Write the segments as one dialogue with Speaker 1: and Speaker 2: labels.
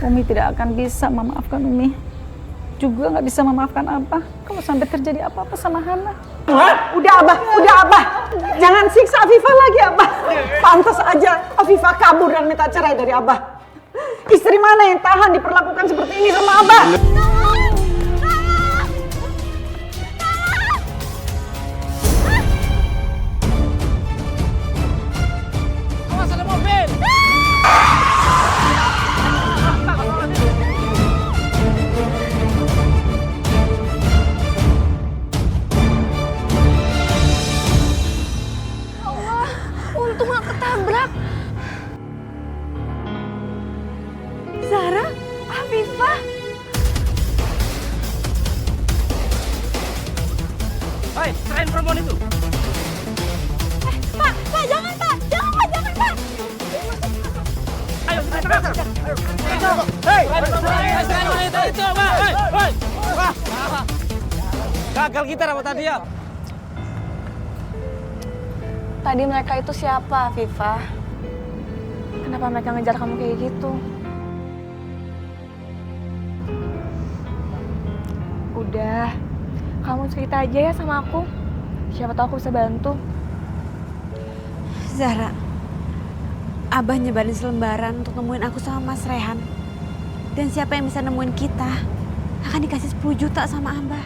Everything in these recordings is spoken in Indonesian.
Speaker 1: Umi tidak akan bisa memaafkan Umi. Juga nggak bisa memaafkan Abah kalau sampai terjadi apa-apa sama Hana.
Speaker 2: Udah Abah. Jangan siksa Afifah lagi Abah. Pantas aja Afifah kabur dan minta cerai dari Abah. Istri mana yang tahan diperlakukan seperti ini sama Abah?
Speaker 3: Awas ada mobil!
Speaker 4: Untung gak ketabrak. Zara, Afifah.
Speaker 3: Hei, serahin perempuan itu!
Speaker 4: Pak, jangan Pak. Jangan Pak.
Speaker 3: Ayo, kita tangkap! Hei, serahin wanita itu, Pak! Hei! Gagal kita dapat dia.
Speaker 4: Tadi mereka itu siapa, Afifah? Kenapa mereka ngejar kamu kayak gitu? Udah, kamu cerita aja ya sama aku. Siapa tahu aku bisa bantu.
Speaker 5: Zahra, Abah nyebarin selembaran untuk nemuin aku sama Mas Rehan. Dan siapa yang bisa nemuin kita akan dikasih 10 juta sama Abah.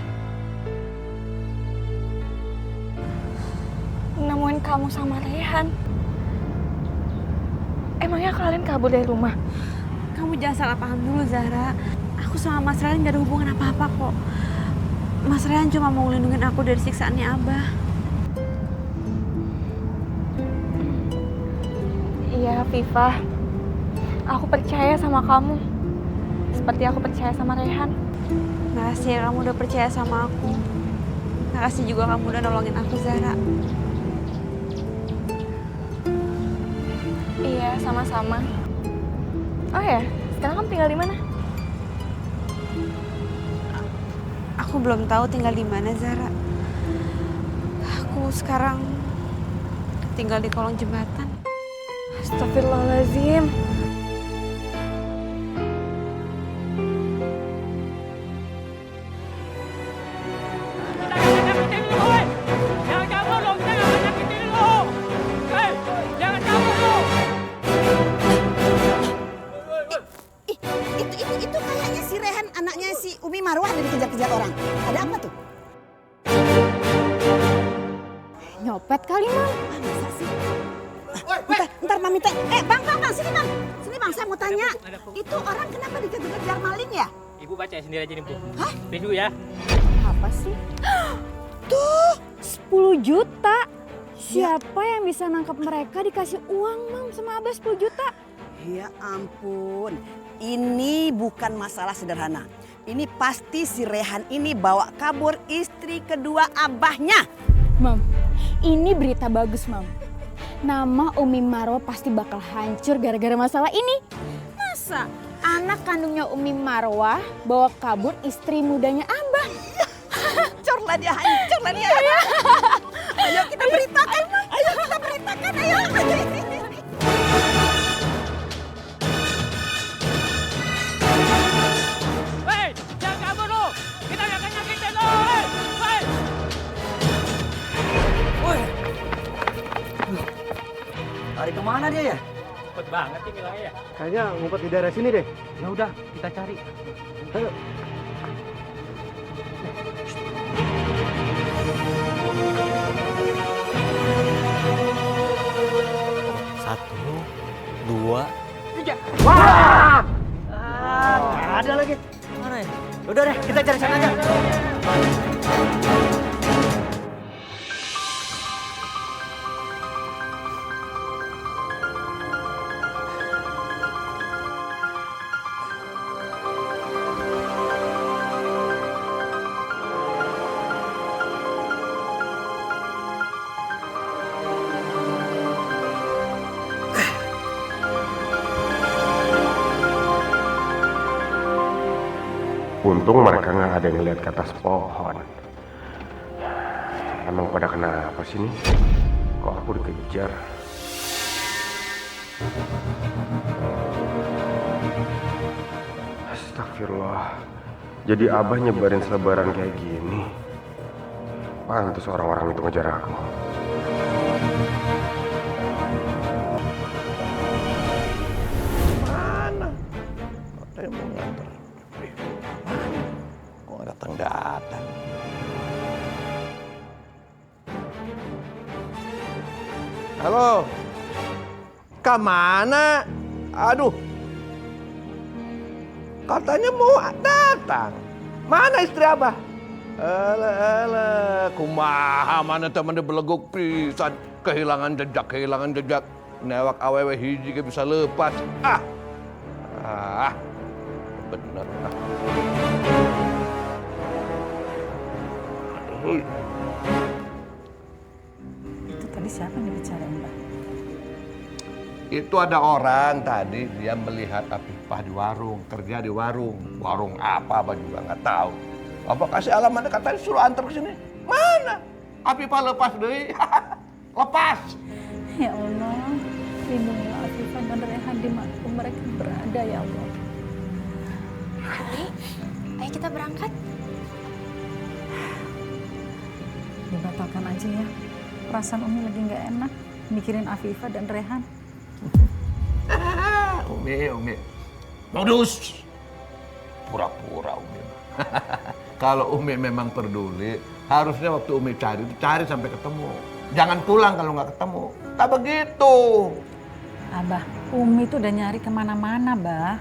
Speaker 4: Nemuin kamu sama Rehan. Emangnya kalian kabur dari rumah?
Speaker 5: Kamu jangan salah paham dulu, Zahra. Aku sama Mas Rehan gak ada hubungan apa-apa kok. Mas Rehan cuma mau ngelindungin aku dari siksaannya Abah.
Speaker 4: Iya, Afifah. Aku percaya sama kamu. Seperti aku percaya sama Rehan.
Speaker 5: Makasih ya kamu udah percaya sama aku. Makasih juga kamu udah nolongin aku, Zahra.
Speaker 4: Iya, sama-sama. Oh ya, sekarang kamu tinggal di mana?
Speaker 5: Aku belum tahu tinggal di mana, Zahra. Aku sekarang tinggal di kolong jembatan.
Speaker 4: Astagfirullahaladzim.
Speaker 3: Jangan kabur dong, kita nggak nyakitin lu. Hei, jangan kabur lu.
Speaker 2: Itu kayaknya si Rehan anaknya si Umi Marwah dan dikejar-kejar orang. Ada apa tuh?
Speaker 5: Nyopet kali, Mam.
Speaker 2: Masa sih? Bentar Mami teh. Bang, sini Bang. Sini Bang, saya mau tanya. Itu orang kenapa dikejar-kejar maling ya?
Speaker 3: Ibu baca sendiri aja nih, Bu.
Speaker 2: Hah?
Speaker 3: Please dulu ya.
Speaker 5: Apa sih?
Speaker 2: Tuh,
Speaker 5: 10 juta. Siapa yang bisa nangkap mereka dikasih uang, Mam, sama Abah 10 juta?
Speaker 2: ya ampun. Ini bukan masalah sederhana. Ini pasti si Rehan ini bawa kabur istri kedua abahnya.
Speaker 6: Mam, ini berita bagus, Mam. Nama Umi Marwah pasti bakal hancur gara-gara masalah ini. Masa anak kandungnya Umi Marwah bawa kabur istri mudanya Abah?
Speaker 2: Hancur lah dia. Ayo kita beritakan, ayo.
Speaker 3: Hei, jangan kabur lu. Kita nggak akan nyakitin lu. Hei. Woi.
Speaker 7: Lari kemana dia ya?
Speaker 3: Cepet banget sih bilangnya ya.
Speaker 7: Kayaknya ngumpet di daerah sini deh.
Speaker 3: Ya udah, kita cari.
Speaker 7: Ayo.
Speaker 8: Satu, dua,
Speaker 3: Tiga.
Speaker 7: Wah! Nggak ada lagi.
Speaker 8: mana ya? Udah deh, kita cari sana aja.
Speaker 9: Untung mereka nggak ada yang ngeliat ke atas pohon. Emang pada kenapa sih nih? Kok aku dikejar? Astagfirullah. Jadi Abah nyebarin selebaran kayak gini. Pantes orang-orang itu ngejar aku.
Speaker 10: Mana? Katanya mau nganter. Mana? Kok nggak datang-datang? Halo? Kemana? Aduh. Katanya mau datang. Mana istri Abah? Alah, kumaha mana teman beleguk pisan. Kehilangan jejak. Newak awewe hiji ke bisa lepas. Bener.
Speaker 1: Itu tadi siapa yang dibicarain, Mbak?
Speaker 10: Itu ada orang tadi dia melihat Afifah di warung, kerja di warung. Warung apa Abah juga nggak tahu. Abah kasih alamatnya katanya suruh antar ke sini. Mana? Afifah lepas deh. Lepas.
Speaker 1: Ya Allah, lindungilah Afifah dan Rehan dimanapun mereka berada ya Allah.
Speaker 5: Umi, ayo kita berangkat.
Speaker 1: Dibatalkan aja ya. Perasaan Umi lagi nggak enak mikirin Afifah dan Rehan.
Speaker 10: Umi. Modus. Pura-pura Umi. Kalau Umi memang peduli, harusnya waktu Umi cari sampai ketemu. Jangan pulang kalau nggak ketemu. Tak begitu.
Speaker 1: Abah, Umi tuh udah nyari kemana-mana, Bah.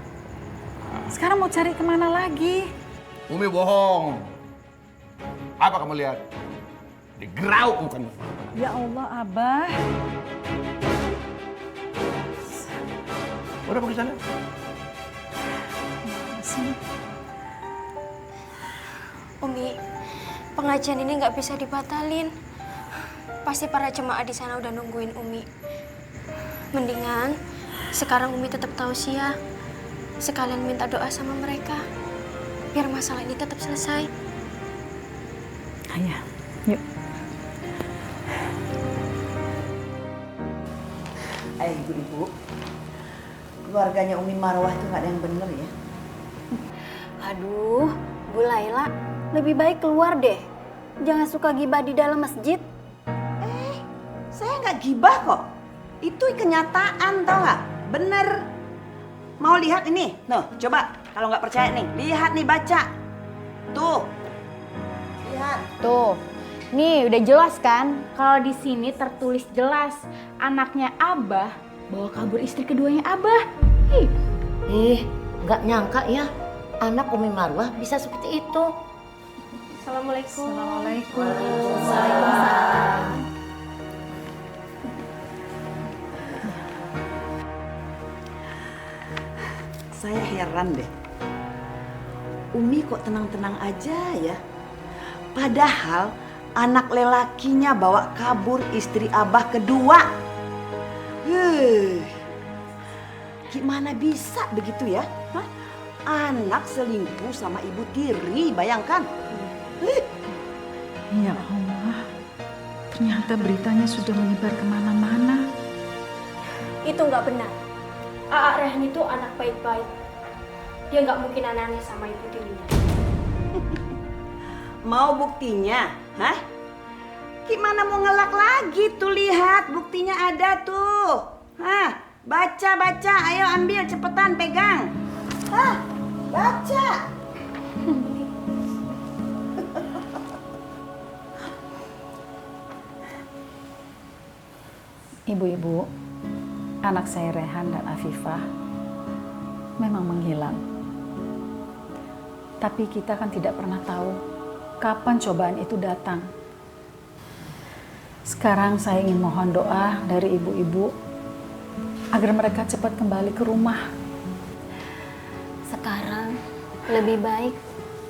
Speaker 1: Sekarang mau cari kemana lagi?
Speaker 10: Umi bohong. Apa kamu lihat? Digerauk mukanya.
Speaker 1: Ya Allah, Abah.
Speaker 10: Udah pergi sana.
Speaker 5: Umi, pengajian ini nggak bisa dibatalin. Pasti para jemaah di sana udah nungguin Umi. Mendingan sekarang Umi tetap tausiah. Sekalian minta doa sama mereka. Biar masalah ini tetap selesai.
Speaker 1: Ayah, yuk.
Speaker 2: Ibu-ibu, keluarganya Umi Marwah itu nggak ada yang bener ya.
Speaker 11: Aduh, Bu Laila, lebih baik keluar deh. Jangan suka gibah di dalam masjid.
Speaker 2: Saya nggak gibah kok. Itu kenyataan, tau nggak? Bener. Mau lihat ini? Noh, coba. Kalau nggak percaya nih, lihat nih, baca. Tuh. Lihat.
Speaker 6: Tuh, nih udah jelas kan? Kalau di sini tertulis jelas anaknya Abah bawa kabur istri keduanya Abah.
Speaker 12: Nggak nyangka ya anak Umi Marwah bisa seperti itu.
Speaker 5: Assalamualaikum.
Speaker 1: Assalamualaikum.
Speaker 5: Waalaikumsalam.
Speaker 2: Saya heran deh. Umi kok tenang-tenang aja ya. Padahal anak lelakinya bawa kabur istri Abah kedua. Gimana bisa begitu ya? Hah? Anak selingkuh sama ibu tiri, bayangkan.
Speaker 1: Ya Allah, ternyata beritanya sudah menyebar kemana-mana.
Speaker 5: Itu nggak benar. Aa Rehan itu anak baik-baik. Dia nggak mungkin aneh-aneh sama ibu tirinya.
Speaker 2: Mau buktinya? Hah? Gimana mau ngelak lagi tuh, lihat buktinya ada tuh. Hah? Baca, ayo ambil cepetan, pegang. Hah? Baca.
Speaker 1: Ibu-ibu, anak saya Rehan dan Afifah memang menghilang. Tapi kita kan tidak pernah tahu kapan cobaan itu datang. Sekarang saya ingin mohon doa dari ibu-ibu agar mereka cepat kembali ke rumah.
Speaker 11: Sekarang lebih baik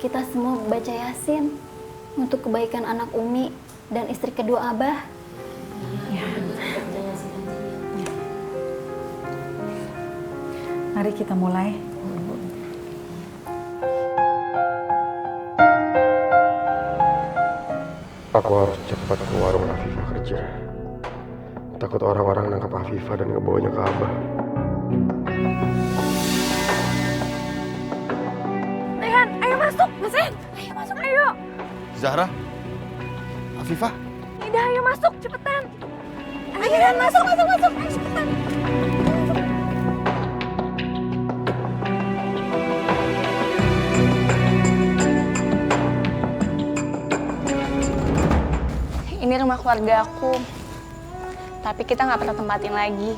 Speaker 11: kita semua baca Yasin untuk kebaikan anak Umi dan istri kedua Abah.
Speaker 1: Ya. Mari kita mulai.
Speaker 9: Aku harus cepat ke warung Afifah kerja. Takut orang-orang nangkap Afifah dan ngebawanya ke Abah.
Speaker 4: Ayo masuk, ayo.
Speaker 9: Zahra? Afifah?
Speaker 4: Ida, ayo masuk, cepetan. Ayo Dan, masuk. Ayo cepetan. Ini rumah keluarga aku. Tapi kita nggak pernah tempatin lagi.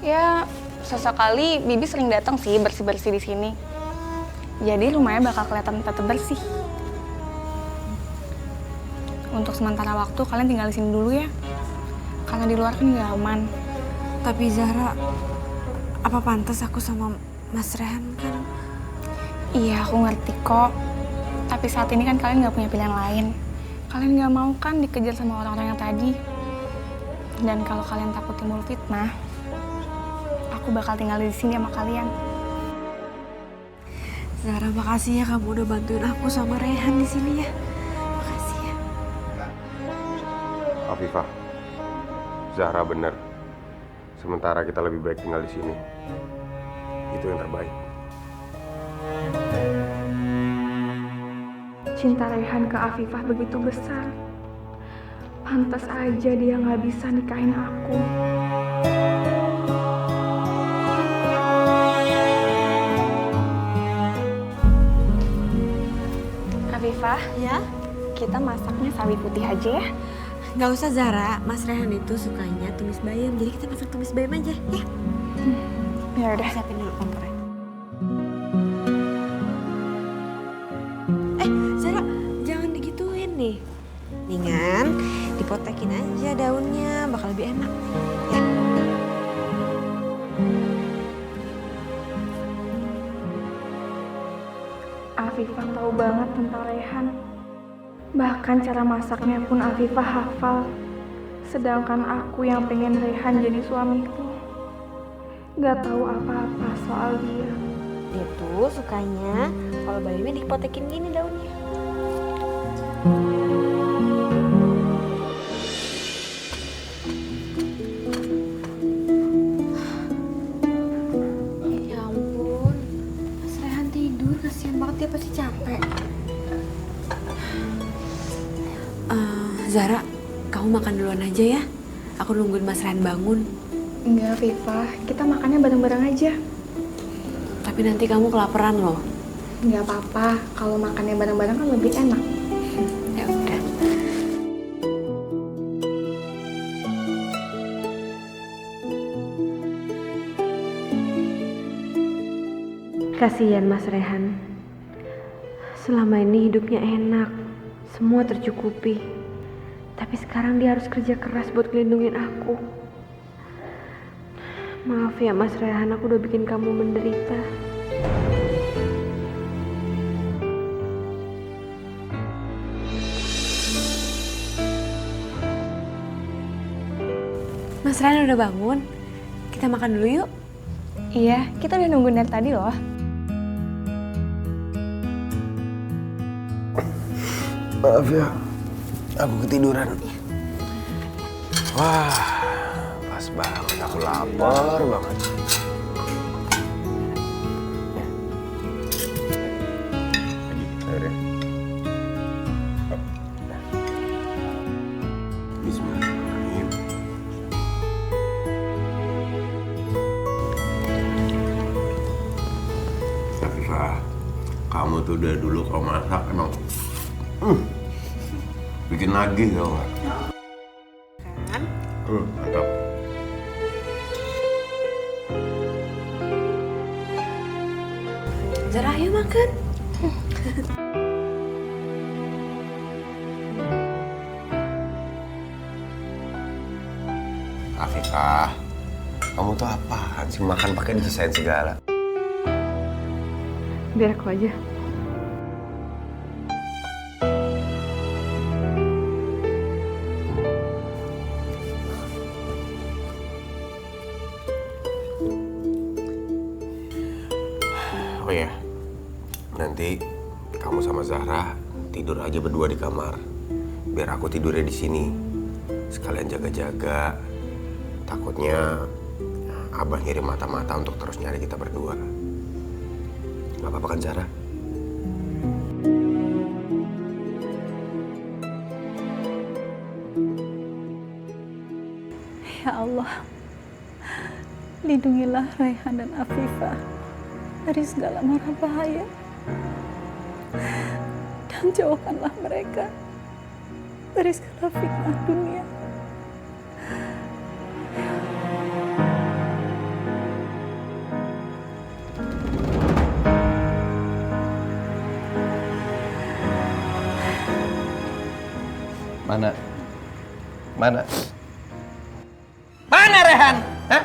Speaker 4: Ya, sesekali Bibi sering datang sih bersih-bersih di sini. Jadi rumahnya bakal kelihatan tetap bersih. Untuk sementara waktu kalian tinggal di sini dulu ya. Karena di luar kan nggak aman.
Speaker 13: Tapi Zahra, apa pantas aku sama Mas Rehan kan?
Speaker 4: Iya, aku ngerti kok. Tapi saat ini kan kalian nggak punya pilihan lain. Kalian nggak mau kan dikejar sama orang-orang yang tadi. Dan kalau kalian takut timbul fitnah, aku bakal tinggal di sini sama kalian.
Speaker 13: Zahra, makasih ya kamu udah bantuin aku sama Rehan di sini ya. Makasih ya.
Speaker 9: Afifah, Zahra benar. Sementara kita lebih baik tinggal di sini. Itu yang terbaik.
Speaker 4: Cinta Rehan ke Afifah begitu besar. Pantas aja dia nggak bisa nikahin aku. Afifah,
Speaker 13: ya?
Speaker 4: Kita masaknya sawi putih aja ya.
Speaker 13: Nggak usah Zahra, Mas Rehan itu sukanya tumis bayam, jadi kita masak tumis bayam aja ya.
Speaker 4: Ya udah.
Speaker 13: Siapin dulu kompornya. Zahra, jangan digituin nih. Mendingan dipotekin aja daunnya, bakal lebih enak. Ya.
Speaker 4: Afifah tahu banget tentang Rehan. Bahkan cara masaknya pun Afifah hafal. Sedangkan aku yang pengen Rehan jadi suamiku, gak tahu apa-apa soal dia.
Speaker 13: Dia tuh sukanya kalau bayamnya dipotekin gini daunnya.
Speaker 6: Ya ampun, Mas Rehan tidur, kasihan banget, dia pasti capek.
Speaker 13: Zahra, kamu makan duluan aja ya. Aku nungguin Mas Rehan bangun.
Speaker 4: Enggak, Afifah, kita makannya bareng-bareng aja.
Speaker 13: Tapi nanti kamu kelaparan loh.
Speaker 4: Nggak apa-apa, kalau makannya bareng-bareng kan lebih enak.
Speaker 13: Ya udah. Kasihan Mas Rehan. Selama ini hidupnya enak, semua tercukupi. Tapi sekarang dia harus kerja keras buat ngelindungin aku. Maaf ya Mas Rehan, aku udah bikin kamu menderita. Mas Rehan udah bangun? Kita makan dulu yuk.
Speaker 4: Iya, kita udah nungguin dari tadi loh.
Speaker 9: Maaf ya, aku ketiduran. Wah, pas banget, aku lapar banget. Ayo deh. Bismillahirrahmanirrahim. Afifah, kamu tuh udah dulu kalau masak emang bikin lagi tau gak?
Speaker 13: Kan?
Speaker 9: Mantap.
Speaker 13: Zahra, ayo makan.
Speaker 9: Afifah, kamu tuh apaan sih makan pakai desain segala?
Speaker 4: Biar aku aja.
Speaker 9: Oh ya, nanti kamu sama Zahra tidur aja berdua di kamar. Biar aku tidurnya di sini. Sekalian jaga-jaga. Takutnya Abah ngirim mata-mata untuk terus nyari kita berdua. Gak apa-apa kan Zahra?
Speaker 1: Allah, lindungilah Raihan dan Afifah dari segala mara bahaya. Dan jauhkanlah mereka dari segala fitnah dunia.
Speaker 10: Mana Rehan? Hah?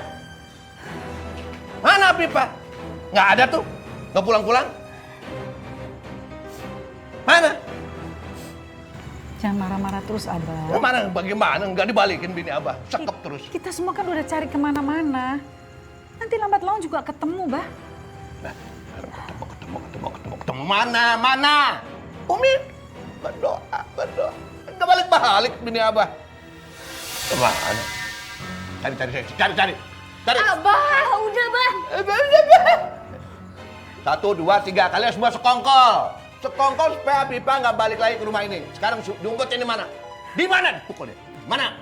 Speaker 10: Mana Afifah? Nggak ada tuh, nggak pulang-pulang. Mana?
Speaker 1: Jangan marah-marah terus, Abah.
Speaker 10: Mana? Bagaimana? Nggak dibalikin bini Abah, sekep terus.
Speaker 1: Kita semua kan udah cari kemana-mana. Nanti lambat laun juga ketemu, Bah.
Speaker 10: Nah, ketemu mana? Umi berdoa. Nggak balik-balik bini Abah. Kemana? Cari.
Speaker 5: Abah, udah, Bah.
Speaker 10: 1, 2, 3, kalian semua sekongkol supaya Afifah nggak balik lagi ke rumah ini. Sekarang diumpet ini mana? Di mana pukulnya? Mana?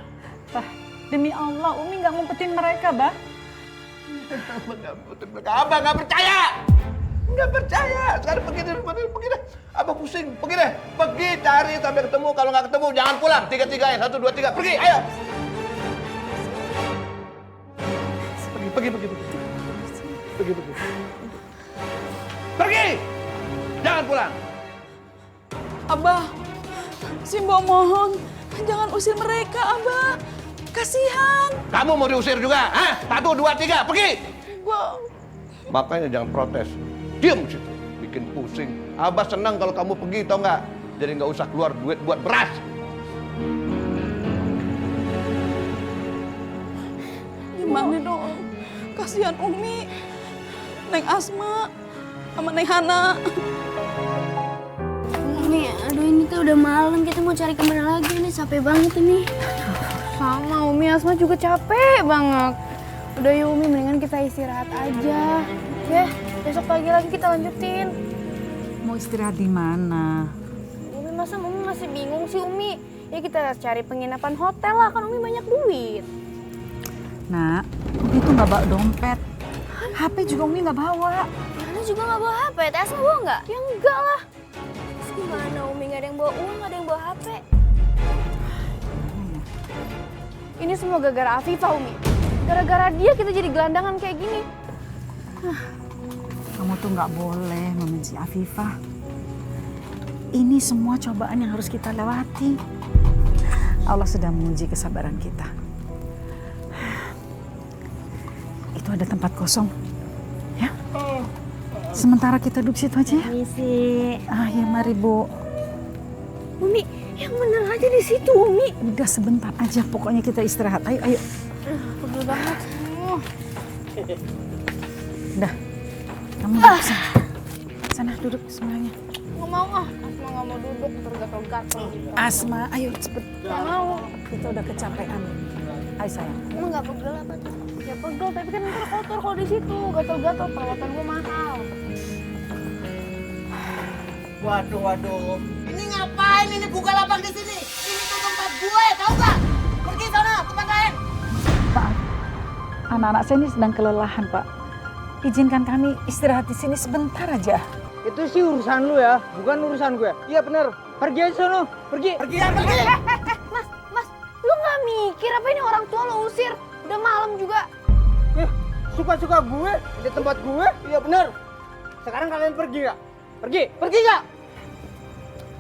Speaker 1: Bah, demi Allah, Umi nggak ngumpetin mereka, Bah.
Speaker 10: Abah nggak percaya. Nggak percaya. Sekarang pergi deh. Abah pusing. Pergi deh. Pergi cari sampai ketemu. Kalau nggak ketemu jangan pulang. 3-3 ya. 1, 2, 3. Pergi. Ayo. Pergi. Pergi. Jangan pulang.
Speaker 6: Abah, Simbo mohon, jangan usir mereka, Abah. Kasihan.
Speaker 10: Kamu mau diusir juga? Hah? 1, 2, 3. Pergi.
Speaker 6: Bang.
Speaker 10: Makanya jangan protes. Diam situ. Bikin pusing. Abah senang kalau kamu pergi, tau nggak? Jadi nggak usah keluar duit buat beras.
Speaker 6: Gimana dong? Kasihan Umi, Neng Asma, sama Neng Hana.
Speaker 5: Umi, aduh ini tuh udah malam, kita mau cari kemana lagi nih, capek banget ini.
Speaker 4: Sama Umi, Asma juga capek banget. Udah yuk Umi, mendingan kita istirahat aja. Ya, besok pagi lagi kita lanjutin.
Speaker 1: Mau istirahat di mana?
Speaker 4: Umi, masa Umi masih bingung sih Umi? Ya kita cari penginapan hotel lah, kan Umi banyak duit.
Speaker 1: Nak, Umi tuh nggak bawa dompet. HP juga Umi nggak bawa.
Speaker 5: Hana juga nggak bawa HP, Asma bawa nggak?
Speaker 4: Ya enggak lah.
Speaker 5: Terus gimana Umi, nggak ada yang bawa uang, nggak ada yang bawa HP?
Speaker 4: Ini semua gara-gara Afifah Umi. Gara-gara dia kita jadi gelandangan kayak gini.
Speaker 1: Kamu tuh nggak boleh membenci Afifah. Ini semua cobaan yang harus kita lewati. Allah sedang menguji kesabaran kita. Itu ada tempat kosong, ya? Sementara kita duduk situ aja ya.
Speaker 6: Misi.
Speaker 1: Ya mari Bu.
Speaker 6: Umi, yang bener aja di situ Umi.
Speaker 1: Udah sebentar aja, pokoknya kita istirahat. Ayo.
Speaker 4: Pegel banget.
Speaker 1: Udah, kamu duduk sana. Sana duduk semuanya.
Speaker 4: Nggak mau Asma nggak mau duduk, tergatal-gatal gitu.
Speaker 1: Asma, ayo cepet.
Speaker 4: Nggak mau.
Speaker 1: Kita udah kecapean. Ayo sayang.
Speaker 5: Emang nggak pegel apa tuh?
Speaker 4: Ya pegel, tapi kan ntar kotor kalau di situ. Gatal-gatal, perawatan gue mahal.
Speaker 12: Waduh. Ini ngapain ini buka lapang di sini? Ini tuh tempat gue, tahu nggak? Pergi sana, tempat lain.
Speaker 1: Pak, anak-anak saya ini sedang kelelahan, Pak. Izinkan kami istirahat di sini sebentar aja.
Speaker 7: Itu sih urusan lu ya, bukan urusan gue. Iya bener, pergi aja sono, pergi.
Speaker 12: Pergi.
Speaker 4: Mas, lu nggak mikir apa ini orang tua lo usir? Udah malam juga.
Speaker 7: Suka-suka gue, di tempat gue, iya bener. Sekarang kalian pergi gak? Pergi gak?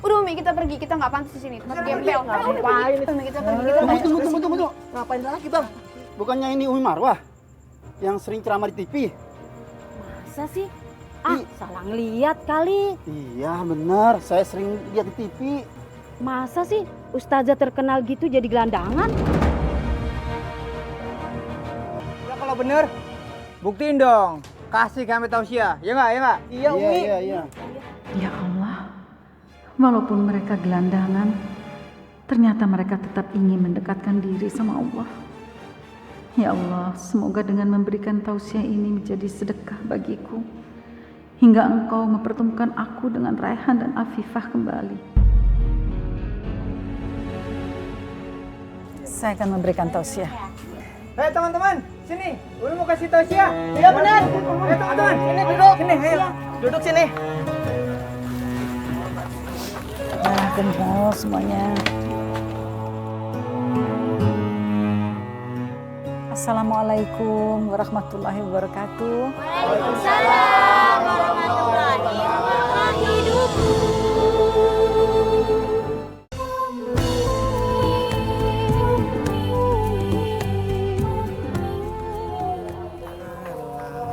Speaker 4: Udah Umi, kita pergi. Kita nggak pantas di sini. Tempat gembel.
Speaker 7: Ngapain?
Speaker 4: Umi, kita pergi.
Speaker 7: Tunggu. Ngapain lagi bang? Bukannya ini Umi Marwah yang sering ceramah di TV?
Speaker 6: Masa sih? Salah ngeliat kali.
Speaker 7: Iya bener, saya sering lihat di TV.
Speaker 6: Masa sih ustazah terkenal gitu jadi gelandangan?
Speaker 7: Ya kalau bener, buktiin dong. Kasih kami tausiah, ya nggak? Iya Umi. Iya.
Speaker 1: Ya Allah, walaupun mereka gelandangan, ternyata mereka tetap ingin mendekatkan diri sama Allah. Ya Allah, semoga dengan memberikan tausiah ini menjadi sedekah bagiku, hingga Engkau mempertemukan aku dengan Raihan dan Afifah kembali. Saya akan memberikan tausiah.
Speaker 7: Ayo teman-teman, sini. Uli mau kasih tahu Sia. Iya benar. Ayo teman-teman, sini duduk. Sini, ayo. Duduk sini.
Speaker 1: Nah, kumpul semuanya. Assalamualaikum warahmatullahi wabarakatuh.
Speaker 5: Waalaikumsalam warahmatullahi wabarakatuh.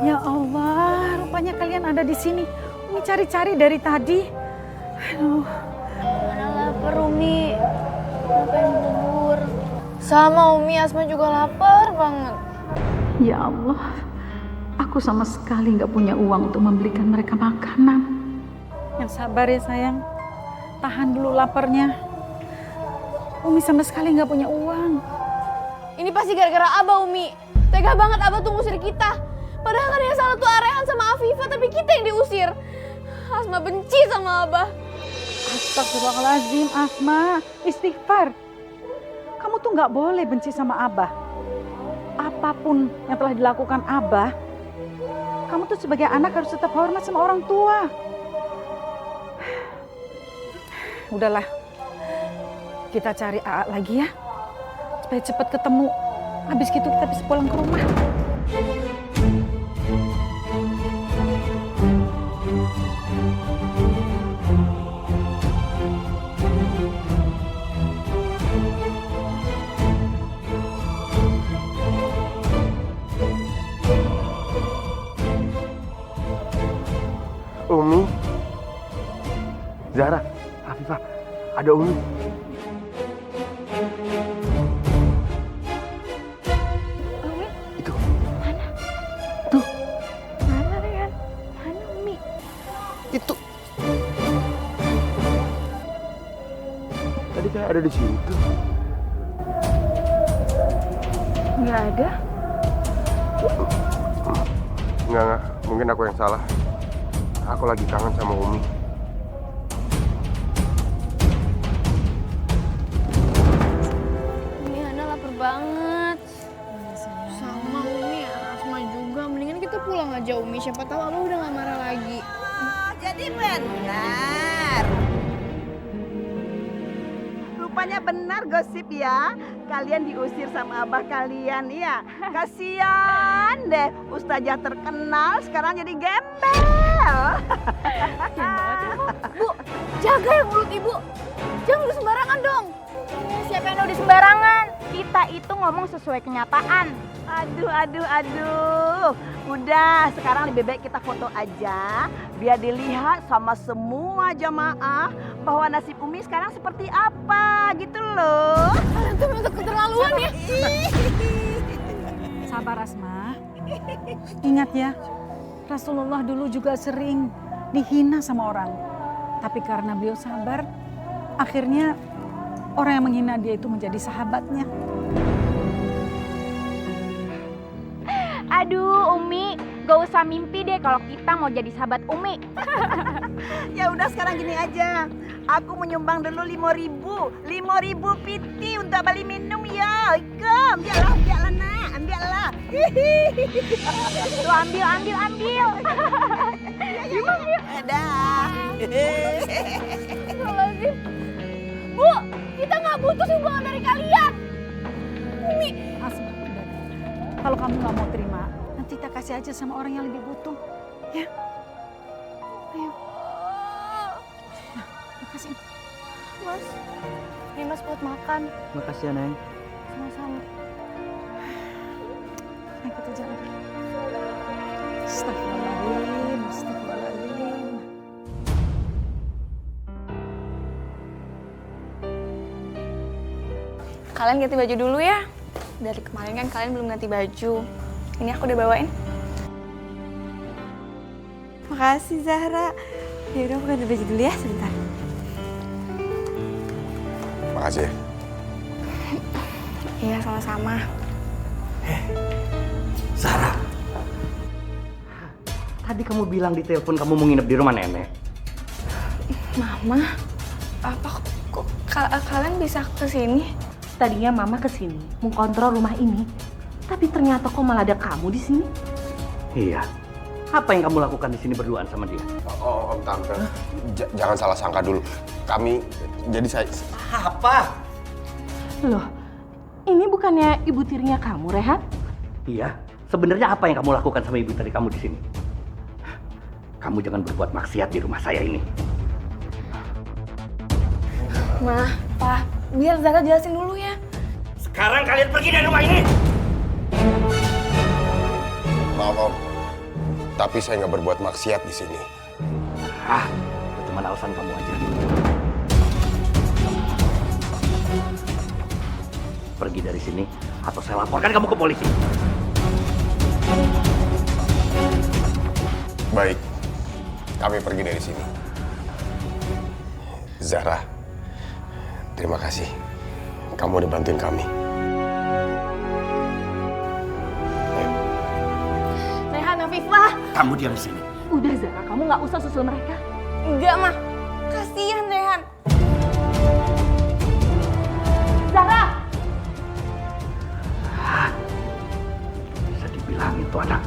Speaker 1: Ya Allah, rupanya kalian ada di sini. Umi cari-cari dari tadi. Aduh.
Speaker 5: Mana lapar Umi, ngapain bubur? Sama Umi, Asma juga lapar banget.
Speaker 1: Ya Allah, aku sama sekali nggak punya uang untuk membelikan mereka makanan. Yang sabar ya sayang, tahan dulu laparnya. Umi sama sekali nggak punya uang.
Speaker 6: Ini pasti gara-gara Abah, Umi. Tega banget Abah tuh ngusir kita. Padahal kan yang salah tuh Arehan sama Afifah, tapi kita yang diusir. Asma benci sama Abah.
Speaker 1: Astagfirullahaladzim, Asma. Istighfar. Kamu tuh nggak boleh benci sama Abah. Apapun yang telah dilakukan Abah, kamu tuh sebagai anak harus tetap hormat sama orang tua. Udahlah, kita cari AA lagi ya. Supaya cepat ketemu. Habis gitu kita bisa pulang ke rumah.
Speaker 9: Umi, Zahra, Afifah, ada Umi.
Speaker 6: Umi?
Speaker 9: Itu.
Speaker 6: Mana?
Speaker 9: Tuh.
Speaker 6: Mana, Rehan? Mana Umi?
Speaker 9: Itu. Tadi kayak ada di situ.
Speaker 6: Nggak ada.
Speaker 9: Enggak. Mungkin aku yang salah. Aku lagi kangen sama Umi.
Speaker 6: Umi, Hana lapar banget. Sama Umi, Asma juga. Mendingan kita pulang aja Umi. Siapa tahu Abah udah gak marah lagi.
Speaker 2: Oh, jadi benar. Rupanya benar gosip ya. Kalian diusir sama abah kalian, iya. Kasian deh, ustazah terkenal sekarang jadi gembel.
Speaker 6: Bu, jaga ya mulut ibu. Jangan nuduh sembarangan dong. Siapa yang nuduh sembarangan? Kita itu ngomong sesuai kenyataan.
Speaker 2: Aduh. Udah, sekarang lebih baik kita foto aja. Biar dilihat sama semua jamaah bahwa nasib Umi sekarang seperti apa gitu loh.
Speaker 6: Kalian tuh untuk keterlaluan ya.
Speaker 1: Sabar Asma. Ingat ya, Rasulullah dulu juga sering dihina sama orang. Tapi karena beliau sabar, akhirnya orang yang menghina dia itu menjadi sahabatnya.
Speaker 6: Aduh Umi, gak usah mimpi deh kalau kita mau jadi sahabat Umi.
Speaker 2: Ya udah sekarang gini aja. Aku menyumbang dulu 5.000 piti untuk beli minum ya. Ambillah nak, ambillah.
Speaker 6: Tuh ambil.
Speaker 2: Dah.
Speaker 6: Bu, kita gak butuh sumbangan dari kalian. Umi.
Speaker 1: Asma, kalau kamu nggak mau terima, nanti kita kasih aja sama orang yang lebih butuh, ya. Ayo. Nah, makasih.
Speaker 6: Mas, ini Mas buat makan.
Speaker 7: Makasih ya, Neng.
Speaker 6: Sama-sama.
Speaker 1: Ayo kita jalan. Astagfirullahaladzim.
Speaker 4: Kalian ganti baju dulu ya. Dari kemarin kan kalian belum ganti baju. Ini aku udah bawain.
Speaker 14: Makasih Zahra. Yaudah aku ganti baju dulu ya sebentar.
Speaker 9: Makasih ya.
Speaker 4: Iya, sama-sama.
Speaker 8: Zahra. Tadi kamu bilang di telepon kamu mau nginep di rumah nenek.
Speaker 4: Mama, apa kok kalian bisa ke sini?
Speaker 15: Tadinya Mama kesini mengkontrol rumah ini Tapi ternyata kok malah ada kamu di sini.
Speaker 8: Iya. Apa yang kamu lakukan di sini berduaan sama dia?
Speaker 9: Oh, Om Tante. Jangan salah sangka dulu. Jadi saya...
Speaker 8: Apa?
Speaker 15: Loh, ini bukannya ibu tirinya kamu, Rehan?
Speaker 8: Iya. Sebenarnya apa yang kamu lakukan sama ibu tiri kamu di sini? Kamu jangan berbuat maksiat di rumah saya ini.
Speaker 4: Ma, Pa, biar Zara jelasin dulu ya.
Speaker 8: Sekarang kalian pergi dari rumah ini.
Speaker 9: Maaf, Om. Tapi saya nggak berbuat maksiat di sini.
Speaker 8: Itu cuma alasan kamu aja. Pergi dari sini atau saya laporkan kamu ke polisi.
Speaker 9: Baik, kami pergi dari sini. Zahra, terima kasih. Kamu udah bantuin kami.
Speaker 15: Rehan, Afifah.
Speaker 8: Kamu diam di sini.
Speaker 15: Udah Zara, kamu nggak usah susul mereka.
Speaker 4: Enggak, Ma. Kasihan Rehan.
Speaker 15: Zara!
Speaker 8: Bisa dibilangin tuh anak.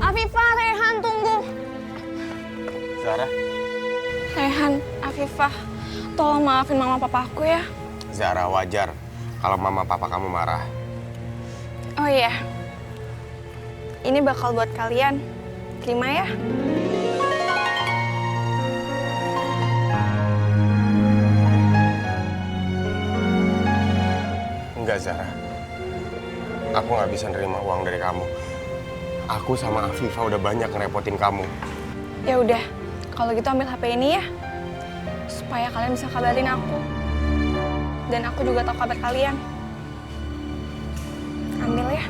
Speaker 4: Afifah, Rehan, tunggu.
Speaker 9: Zahra.
Speaker 4: Rehan, Afifah, tolong maafin mama papa aku ya.
Speaker 9: Zahra, wajar kalau mama papa kamu marah.
Speaker 4: Oh iya. Ini bakal buat kalian. Terima ya.
Speaker 9: Enggak, Zahra. Aku nggak bisa nerima uang dari kamu. Aku sama Afifah udah banyak ngerepotin kamu.
Speaker 4: Ya udah, kalau gitu ambil HP ini ya. Supaya kalian bisa kabarin aku. Dan aku juga tahu kabar kalian. Ambil ya.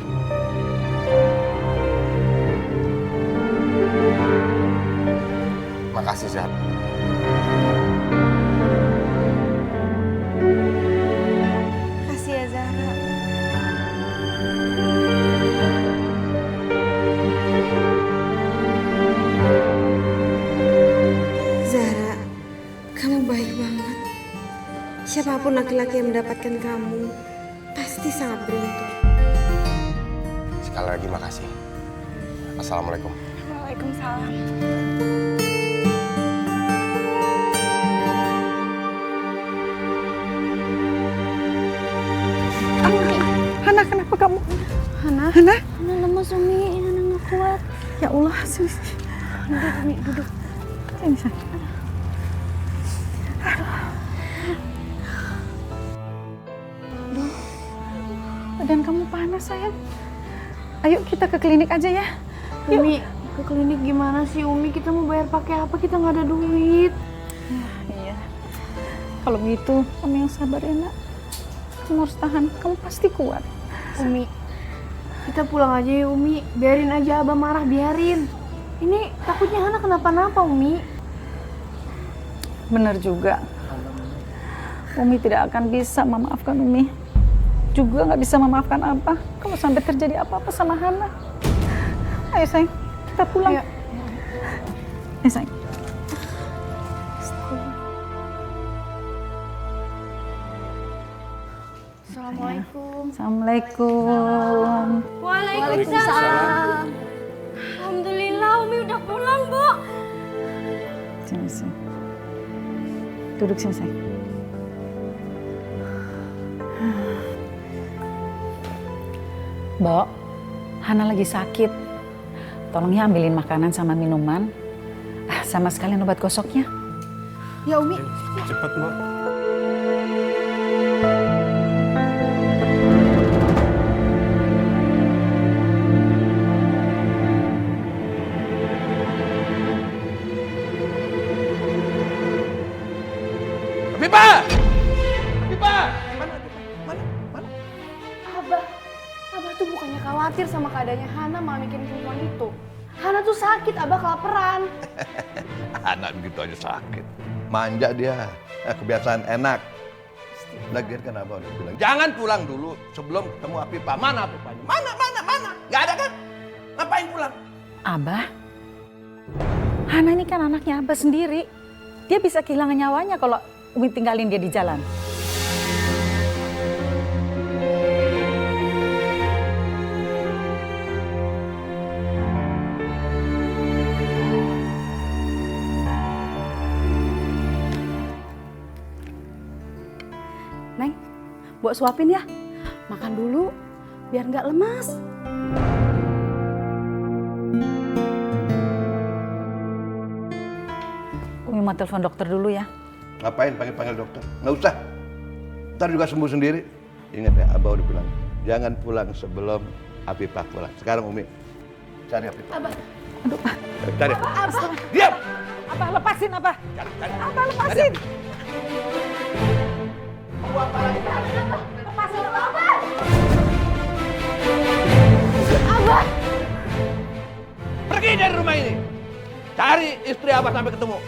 Speaker 9: Makasih, Zahra.
Speaker 5: Makasih ya Zahra. Zahra, kamu baik banget. Siapapun laki-laki yang mendapatkan kamu, pasti sangat beruntung.
Speaker 9: Sekali lagi makasih. Assalamualaikum.
Speaker 4: Waalaikumsalam.
Speaker 1: Hana, kenapa kamu?
Speaker 11: Hana?
Speaker 1: Hana?
Speaker 11: Hana lemas, Umi. Hana nggak kuat.
Speaker 1: Ya Allah, sini.
Speaker 11: Duduk, Umi, duduk.
Speaker 1: Sini, sayang. Aduh, badan kamu panas, sayang. Ayo kita ke klinik aja ya.
Speaker 6: Umi, ke klinik gimana sih Umi? Kita mau bayar pakai apa? Kita nggak ada duit.
Speaker 1: Iya. Kalau begitu, kamu yang sabar ya, Nak. Kamu harus tahan. Kamu pasti kuat.
Speaker 6: Umi, kita pulang aja ya Umi. Biarin aja Abah marah, biarin. Ini takutnya Hana kenapa-napa Umi.
Speaker 1: Benar juga. Umi tidak akan bisa memaafkan Umi. Juga nggak bisa memaafkan Abah kalau sampai terjadi apa-apa sama Hana. Ayo sayang, kita pulang. Ayo sayang.
Speaker 6: Assalamualaikum.
Speaker 1: Assalamualaikum.
Speaker 5: Waalaikumsalam. Alhamdulillah Umi udah pulang, Bu.
Speaker 1: Sini, sini. Duduk sini, sayang. Mbok, Hana lagi sakit. Tolong ya ambilin makanan sama minuman. Sama sekalian obat gosoknya.
Speaker 6: Ya Umi.
Speaker 9: Cepet, Mbak.
Speaker 10: Afifah! Afifah!
Speaker 6: Abah tuh bukannya khawatir sama keadaannya Hana malah mikirin perempuan itu. Hana tuh sakit, Abah kelaparan.
Speaker 10: Anak begitu aja sakit. Manja dia. Kebiasaan enak. Lagian kan Abah udah bilang, jangan pulang dulu sebelum ketemu Afifah. Mana Afifahnya? Mana? Gak ada kan? Ngapain pulang?
Speaker 1: Abah, Hana ini kan anaknya Abah sendiri. Dia bisa kehilangan nyawanya kalau Umi tinggalin dia di jalan.
Speaker 6: Neng, buat suapin ya. Makan dulu, biar nggak lemas.
Speaker 1: Umi mau telepon dokter dulu ya.
Speaker 10: Ngapain panggil-panggil dokter? Nggak usah. Ntar juga sembuh sendiri. Ingat ya, Abah udah bilang, jangan pulang sebelum Afifah pulang. Sekarang Umi cari Afifah.
Speaker 1: Abah. Aduh.
Speaker 10: Cari.
Speaker 1: Abah.
Speaker 10: Diam.
Speaker 1: Abah lepasin Abah.
Speaker 10: Cari.
Speaker 1: Abah lepasin.
Speaker 6: Lepasin Abah. Abah.
Speaker 10: Pergi dari rumah ini. Cari istri Abah sampai ketemu.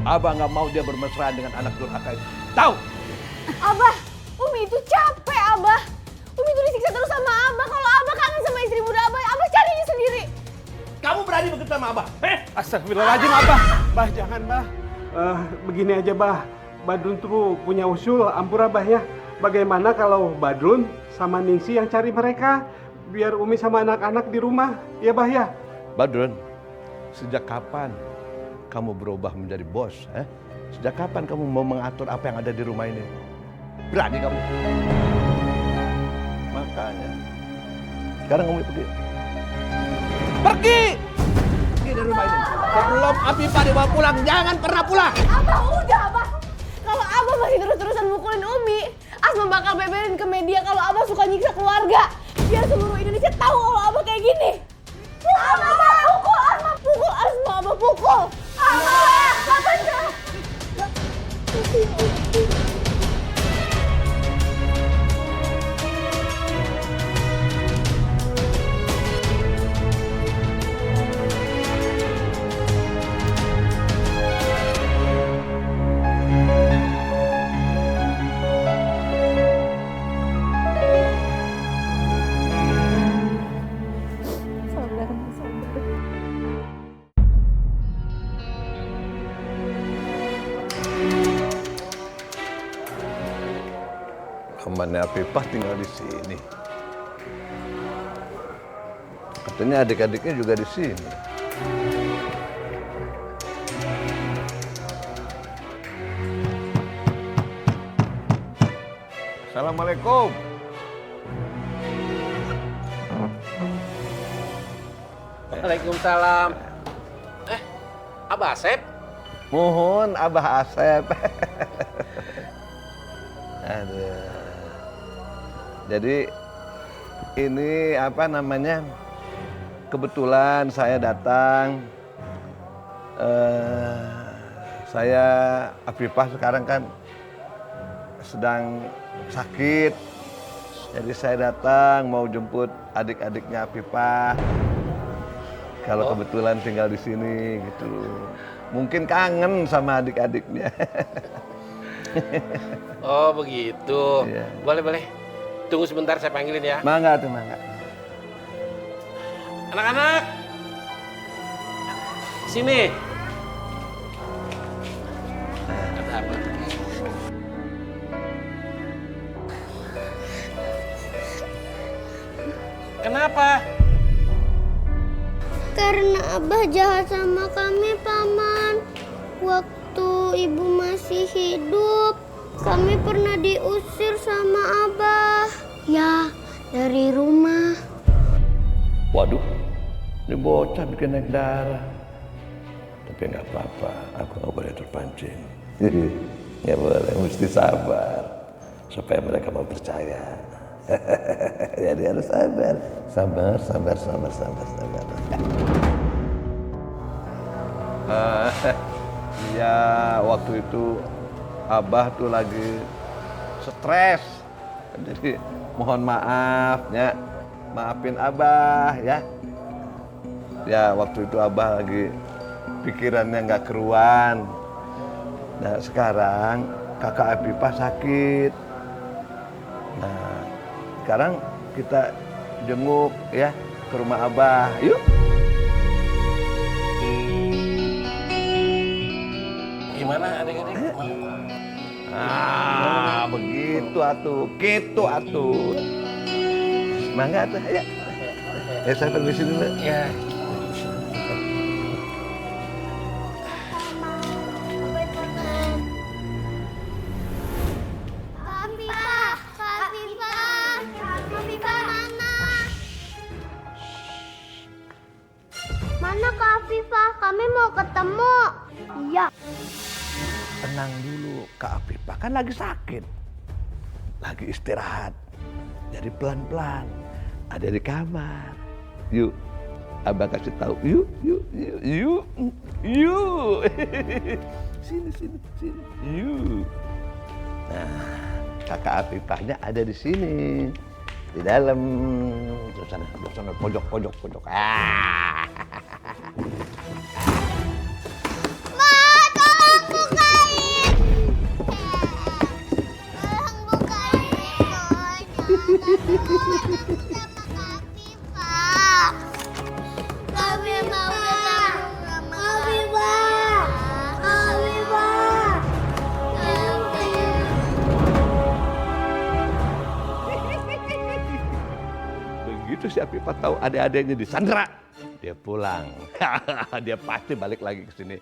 Speaker 10: Abah nggak mau dia bermesraan dengan anak durhaka itu. Tahu?
Speaker 6: Abah, Umi itu capek, Abah. Umi itu disiksa terus sama Abah. Kalau Abah kangen sama istri muda Abah, Abah carinya sendiri.
Speaker 10: Kamu berani begitu sama Abah?
Speaker 7: Astagfirullahaladzim, Abah. Bah, jangan, Bah. Begini aja, Bah. Badrun tuh punya usul, ampura, Bah ya. Bagaimana kalau Badrun sama Ningsi yang cari mereka? Biar Umi sama anak-anak di rumah, ya, Bah ya?
Speaker 10: Badrun, sejak kapan kamu berubah menjadi bos? Sejak kapan kamu mau mengatur apa yang ada di rumah ini? Berani kamu? Makanya, sekarang kamu pergi. Pergi! Pergi dari rumah ini. Sebelum Afifah dibawa pulang, jangan pernah pulang.
Speaker 6: Abah, udah, Abah. Kalau Abah masih terus-terusan mukulin Umi, Asma bakal beberin ke media kalau Abah suka nyiksa keluarga. Biar seluruh Indonesia tahu kalau Abah kayak gini. Abah, pukul Asma, pukul Asma, Abah pukul. Abah, Abah jangan.
Speaker 10: Temannya Afifah tinggal di sini. Katanya adik-adiknya juga di sini. Assalamualaikum.
Speaker 16: Waalaikumsalam. Abah Asep?
Speaker 10: Mohon Abah Asep. Aduh. Jadi ini apa namanya? Kebetulan saya datang. Saya Afifah sekarang kan sedang sakit. Jadi saya datang mau jemput adik-adiknya Afifah. Kalau kebetulan tinggal di sini gitu. Mungkin kangen sama adik-adiknya.
Speaker 16: Oh begitu.
Speaker 10: Iya.
Speaker 16: Boleh. Tunggu sebentar saya panggilin ya.
Speaker 10: Mangga tuh, mangga.
Speaker 16: Anak-anak. Sini. Ada apa? Kenapa?
Speaker 17: Karena Abah jahat sama kami, Paman. Waktu Ibu masih hidup, kami pernah diusir sama Abah. Ya, dari rumah.
Speaker 10: Waduh, ini bocah bikin naik darah. Tapi nggak apa-apa, aku nggak boleh terpancing. Nggak boleh, mesti sabar. Supaya mereka mau percaya. Jadi harus sabar. Sabar. Ya, waktu itu Abah tuh lagi stres. Jadi mohon maaf ya. Maafin Abah ya. Ya waktu itu Abah lagi pikirannya nggak keruan. Nah sekarang kakak Afifah sakit. Nah sekarang kita jenguk ya ke rumah Abah. Yuk.
Speaker 16: Gimana adik-adik?
Speaker 10: Begitu atuh. Mangga atuh, ya. Saya permisi dulu.
Speaker 16: Ya.
Speaker 10: tenang dulu. Kak Afifah kan lagi sakit. Lagi istirahat. Jadi pelan-pelan. Ada di kamar. Yuk, Abah kasih tahu. Yuk. Sini. Yuk. Nah, kakak Afifahnya ada di sini. Di dalam. Terus sana, pojok.
Speaker 17: Kami mau ketemu sama Afifah.
Speaker 10: Begitu si Afifah tahu adik-adiknya disandra, dia pulang. Dia pasti balik lagi ke sini.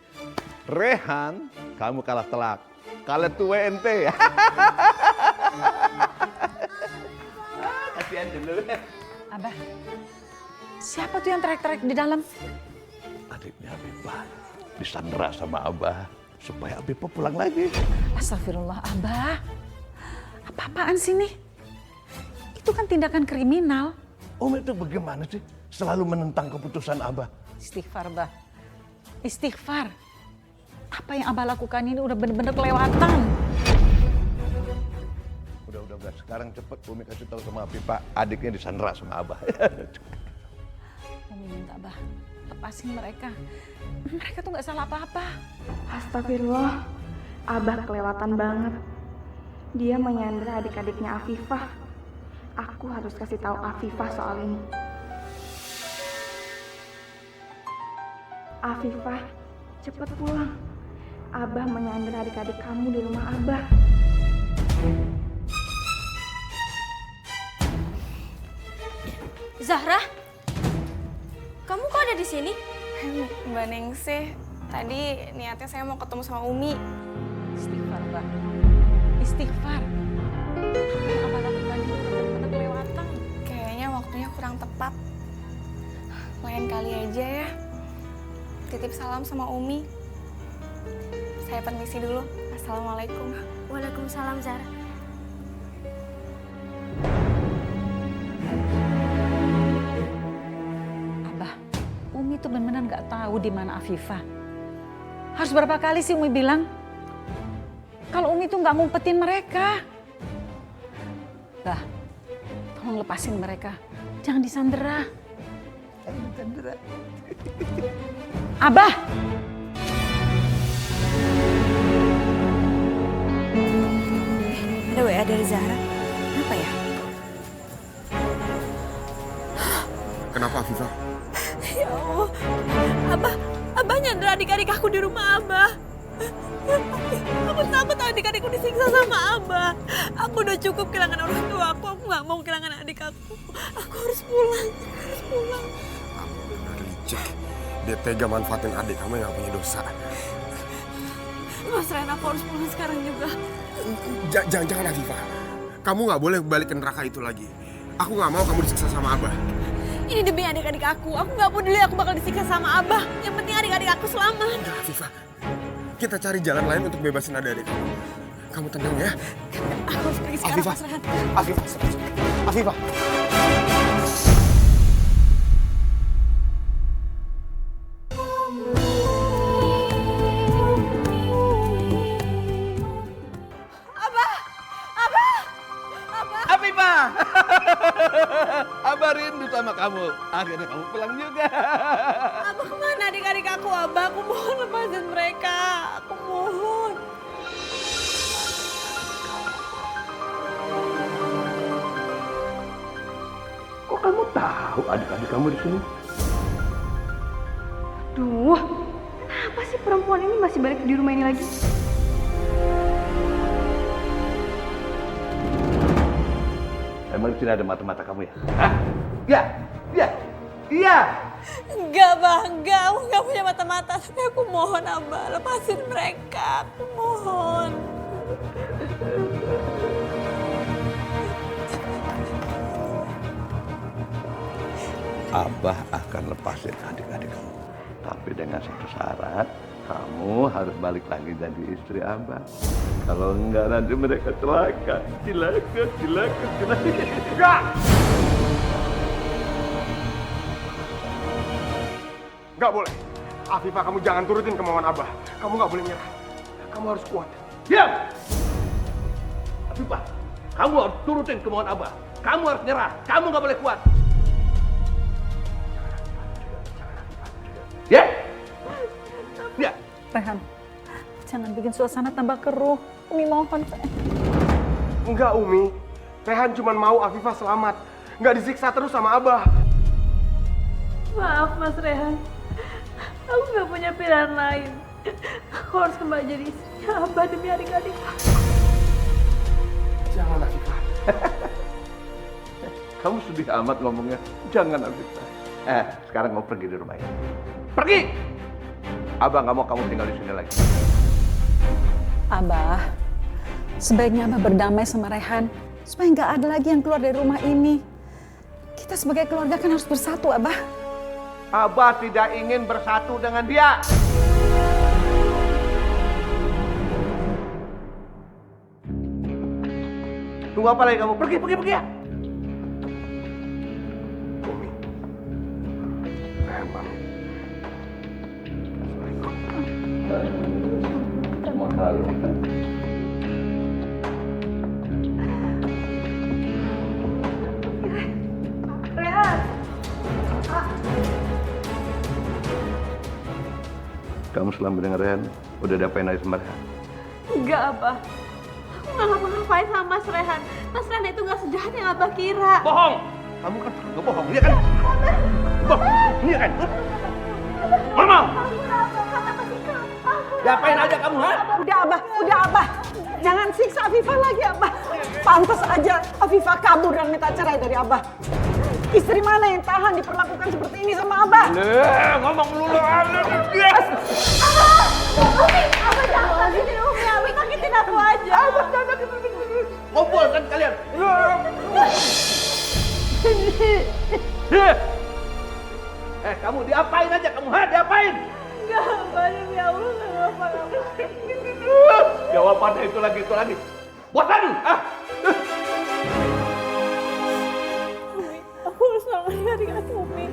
Speaker 10: Rehan, kamu kalah telak. Kalah tua ente. Kasihan dulu.
Speaker 1: Abah, siapa tuh yang teriak-teriak di dalam?
Speaker 10: Adiknya Afifah disandra sama Abah supaya Afifah pulang lagi.
Speaker 1: Astagfirullah, Abah. Apa-apaan sih nih? Itu kan tindakan kriminal.
Speaker 10: Umi itu bagaimana sih? Selalu menentang keputusan Abah.
Speaker 1: Istighfar, Bah. Istighfar. Apa yang Abah lakukan ini udah bener-bener kelewatan.
Speaker 10: Udah. Sekarang cepet Umi kasih tahu sama Afifah, adiknya disandra sama Abah.
Speaker 1: Umi minta Abah, lepasin mereka. Mereka tuh gak salah apa-apa.
Speaker 4: Astagfirullah, Abah kelewatan banget. Dia menyandra adik-adiknya Afifah. Aku harus kasih tahu Afifah soal ini. Afifah, cepet pulang. Abah menyandra adik-adik kamu di rumah Abah.
Speaker 5: Zahra, kamu kok ada di sini?
Speaker 4: Mbak Ningsih, tadi niatnya saya mau ketemu sama Umi.
Speaker 1: Istighfar, Mbak. Istighfar. Apa yang Abah lakukan ini bener-bener kelewatan.
Speaker 4: Kayaknya waktunya kurang tepat. Lain kali aja ya. Titip salam sama Umi. Saya permisi dulu. Assalamualaikum.
Speaker 5: Waalaikumsalam, Zahra.
Speaker 1: Abah, Umi tuh bener-bener gak tahu di mana Afifah. Harus berapa kali sih Umi bilang? Kalau Umi tuh gak ngumpetin mereka. Bah, tolong lepasin mereka. Jangan disandera. Abah!
Speaker 6: Ada WA dari Zahra. Apa ya?
Speaker 9: Kenapa Afifah?
Speaker 6: Ya Allah, Abah nyandra adik-adik aku di rumah Abah. Aku takut adik-adikku disiksa sama Abah. Aku udah cukup kehilangan orang tua aku gak mau kehilangan adik aku. Aku harus pulang.
Speaker 9: Kamu benar licik. Dia tega manfaatin adik kamu yang gak punya dosa.
Speaker 6: Mas Ren, aku harus pulang sekarang juga.
Speaker 9: Jangan Afifah. Kamu gak boleh balik ke neraka itu lagi. Aku gak mau kamu disiksa sama Abah.
Speaker 6: Ini demi adik-adik aku. Aku gak peduli aku bakal disiksa sama Abah. Yang penting adik-adik aku selamat.
Speaker 9: Udah Afifah. Kita cari jalan lain untuk bebasin adik-adik kamu. Kamu tenang ya.
Speaker 6: Aku harus pergi sekarang, Mas Ren.
Speaker 9: Afifah.
Speaker 10: Afifah! Abah rindu sama kamu. Akhirnya kamu pulang juga.
Speaker 6: Abah kemana adik-adik aku, Abah? Aku mohon lepasin mereka. Aku mohon.
Speaker 10: Kok kamu tahu adik-adik kamu di sini?
Speaker 4: Duh, kenapa sih perempuan ini masih balik di rumah ini lagi?
Speaker 10: Emang di sini ada mata-mata kamu ya? Hah? Iya.
Speaker 6: Enggak, Bah. Enggak. Aku enggak punya mata-mata. Tapi aku mohon, Abah. Lepasin mereka. Aku mohon.
Speaker 10: Abah akan lepasin adik-adik kamu. Tapi dengan satu syarat, Kamu harus balik lagi jadi istri Abah. Kalau enggak nanti mereka celaka. Celaka.
Speaker 7: Enggak! Enggak boleh. Afifah, kamu jangan turutin kemauan Abah. Kamu nggak boleh nyerah. Kamu harus kuat.
Speaker 10: Diam! Afifah, kamu harus turutin kemauan Abah. Kamu harus nyerah. Kamu nggak boleh kuat. Ya? Ya.
Speaker 1: Rehan, jangan bikin suasana tambah keruh. Umi mohon.
Speaker 7: Enggak, Umi. Rehan cuma mau Afifah selamat. Nggak disiksa terus sama Abah.
Speaker 18: Maaf Mas Rehan, aku nggak punya pilihan lain. Aku harus kembali jadi istrinya Abah demi adik-adik.
Speaker 7: Jangan, Afifah.
Speaker 10: Kamu sedih amat ngomongnya. Jangan, Afifah. Sekarang mau pergi di rumah ini. Pergi! Abah nggak mau kamu tinggal di sini lagi.
Speaker 1: Abah, sebaiknya Abah berdamai sama Rehan supaya nggak ada lagi yang keluar dari rumah ini. Kita sebagai keluarga kan harus bersatu, Abah.
Speaker 10: Abah tidak ingin bersatu dengan dia. Tunggu apa lagi kamu? Pergi ya.
Speaker 7: Umi. Rehan pamit.
Speaker 18: Rehan,
Speaker 10: Kamu selama dengan Rehan udah diapain aja sama Rehan?
Speaker 18: enggak Abah. Aku nggak ngapa-ngapain sama Mas Rehan. Mas Rehan itu nggak sejahat yang Abah kira.
Speaker 10: Bohong! Kamu kan nggak bohong, iya kan? Bohong, iya kan? Mama! Diapain aja kamu, ha?
Speaker 2: Udah Abah. Jangan siksa Afifah lagi, Abah. Pantas aja Afifah kabur dan minta cerai dari Abah. Istri mana yang tahan diperlakukan seperti ini sama Abah?
Speaker 10: Ngomong dulu.
Speaker 18: Abah jangan sakitin Umi. Abah sakitin aku aja. Abah jangan sakitin Umi.
Speaker 10: Ngumpul kan kalian? Kamu diapain aja kamu, ha? Diapain?
Speaker 18: Enggak, Abah, demi Allah nggak ngapa-ngapain.
Speaker 10: Jawabannya itu lagi. Bosan!
Speaker 18: Aku harus nolongin adik-adik Umi.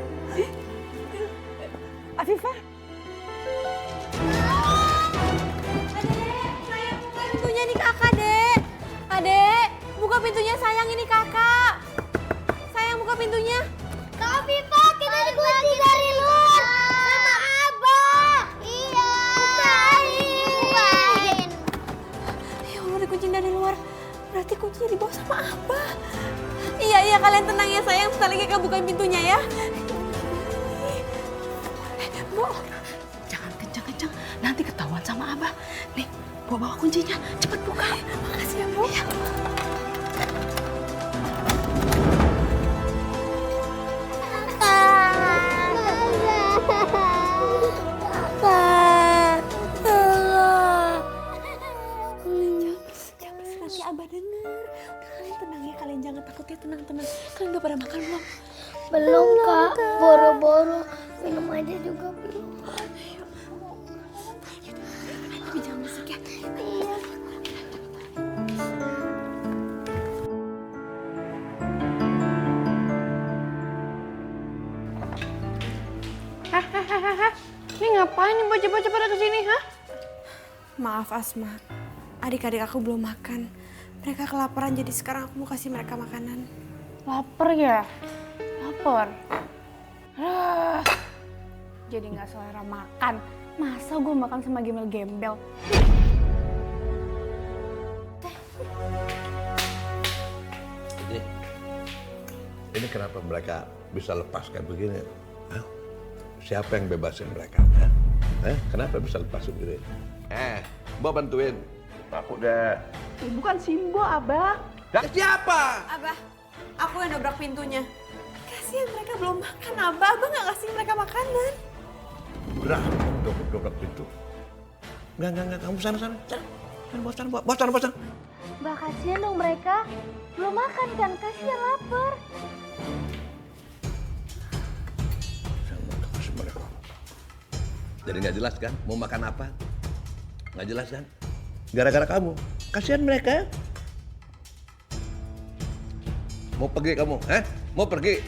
Speaker 2: Afifah?
Speaker 5: Sayang, buka pintunya nih kakak, Dek. Adek, buka pintunya sayang, ini kakak. Sayang, buka pintunya.
Speaker 17: Kak Afifah, kita dikunci dari luar sama Abah. Iya. Bukain.
Speaker 5: Ya Allah, dikunci dari luar. Berarti kuncinya dibawa sama Abah. Iya, kalian tenang ya sayang. Sebentar lagi kakak bukain pintunya ya. Bu, jangan kencang-kencang. Nanti ketahuan sama Abah. Nih, bawa kuncinya. Cepet buka. Makasih ya, Bu. Ya. Nanti Abah denger. Udah, kalian tenang ya. Kalian jangan takut ya. Tenang. Kalian udah pada makan belum?
Speaker 17: Belum Kak, boro-boro minum aja juga belum.
Speaker 5: Tapi jangan berisik ya.
Speaker 17: Iya.
Speaker 4: Ini ngapain nih bocah-bocah pada kesini, ha?
Speaker 14: Maaf Asma, adik-adik aku belum makan. Mereka kelaparan jadi sekarang aku mau kasih mereka makanan.
Speaker 4: Laper ya? Laper? Jadi nggak selera makan. Masa gue makan sama gembel-gembel?
Speaker 10: Jadi, ini kenapa mereka bisa lepas kayak begini? Hah? Siapa yang bebasin mereka? Kenapa bisa lepas sendiri? Mbak bantuin. Aku deh.
Speaker 18: Bukan Simbo, Abah.
Speaker 10: Siapa?
Speaker 14: Abah, aku yang dobrak pintunya. Kasihan mereka belum makan, Abah. Abah nggak kasih mereka makanan.
Speaker 10: Berapa dobrak pintu? Enggak. Kamu sana. Bosan.
Speaker 17: Mbak, kasihan dong mereka. Belum makan kan, kasihan lapar.
Speaker 10: Saya mau kasih mereka. Jadi nggak jelas kan? Mau makan apa? Nggak jelas kan? Gara-gara kamu. Kasihan mereka. Mau pergi kamu? Mau pergi?